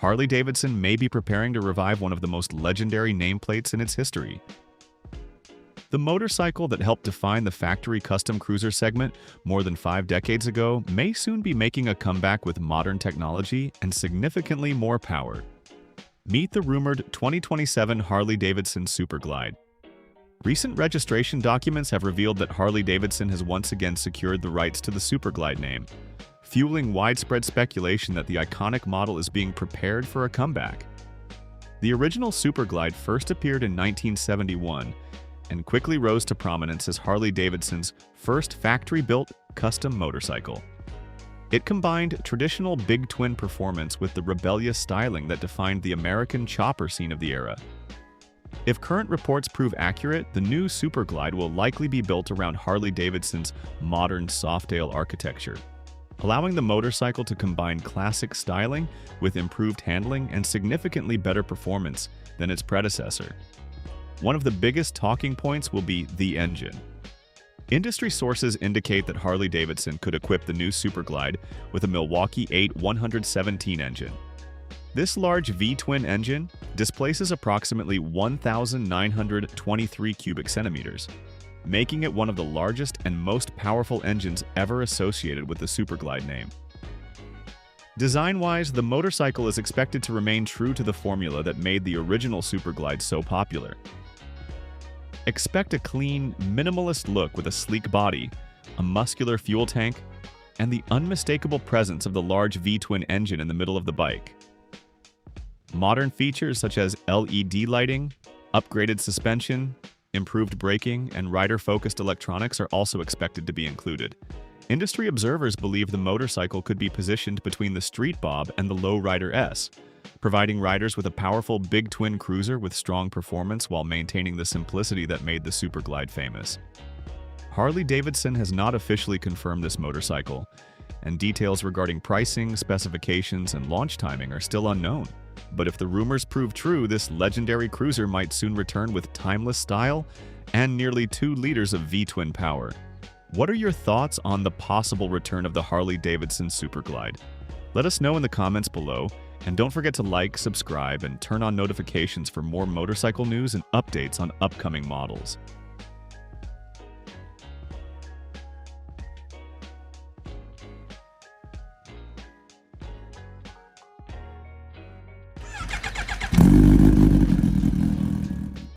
Harley-Davidson may be preparing to revive one of the most legendary nameplates in its history. The motorcycle that helped define the factory custom cruiser segment more than 5 decades ago may soon be making a comeback with modern technology and significantly more power. Meet the rumored 2027 Harley-Davidson Super Glide. Recent registration documents have revealed that Harley-Davidson has once again secured the rights to the Super Glide name, fueling widespread speculation that the iconic model is being prepared for a comeback. The original Super Glide first appeared in 1971 and quickly rose to prominence as Harley-Davidson's first factory-built custom motorcycle. It combined traditional big twin performance with the rebellious styling that defined the American chopper scene of the era. If current reports prove accurate, the new Super Glide will likely be built around Harley-Davidson's modern Softail architecture, allowing the motorcycle to combine classic styling with improved handling and significantly better performance than its predecessor. One of the biggest talking points will be the engine. Industry sources indicate that Harley-Davidson could equip the new Super Glide with a Milwaukee-Eight 117 engine. This large V-twin engine displaces approximately 1,923 cubic centimeters, making it one of the largest and most powerful engines ever associated with the Super Glide name. Design-wise, the motorcycle is expected to remain true to the formula that made the original Super Glide so popular. Expect a clean, minimalist look with a sleek body, a muscular fuel tank, and the unmistakable presence of the large V-twin engine in the middle of the bike. Modern features such as LED lighting, upgraded suspension, improved braking, and rider-focused electronics are also expected to be included. Industry observers believe the motorcycle could be positioned between the Street Bob and the Low Rider S, providing riders with a powerful big twin cruiser with strong performance while maintaining the simplicity that made the Super Glide famous. Harley-Davidson has not officially confirmed this motorcycle, and details regarding pricing, specifications, and launch timing are still unknown. But if the rumors prove true, this legendary cruiser might soon return with timeless style and nearly 2 liters of V-twin power. What are your thoughts on the possible return of the Harley-Davidson Super Glide? Let us know in the comments below, and don't forget to like, subscribe, and turn on notifications for more motorcycle news and updates on upcoming models.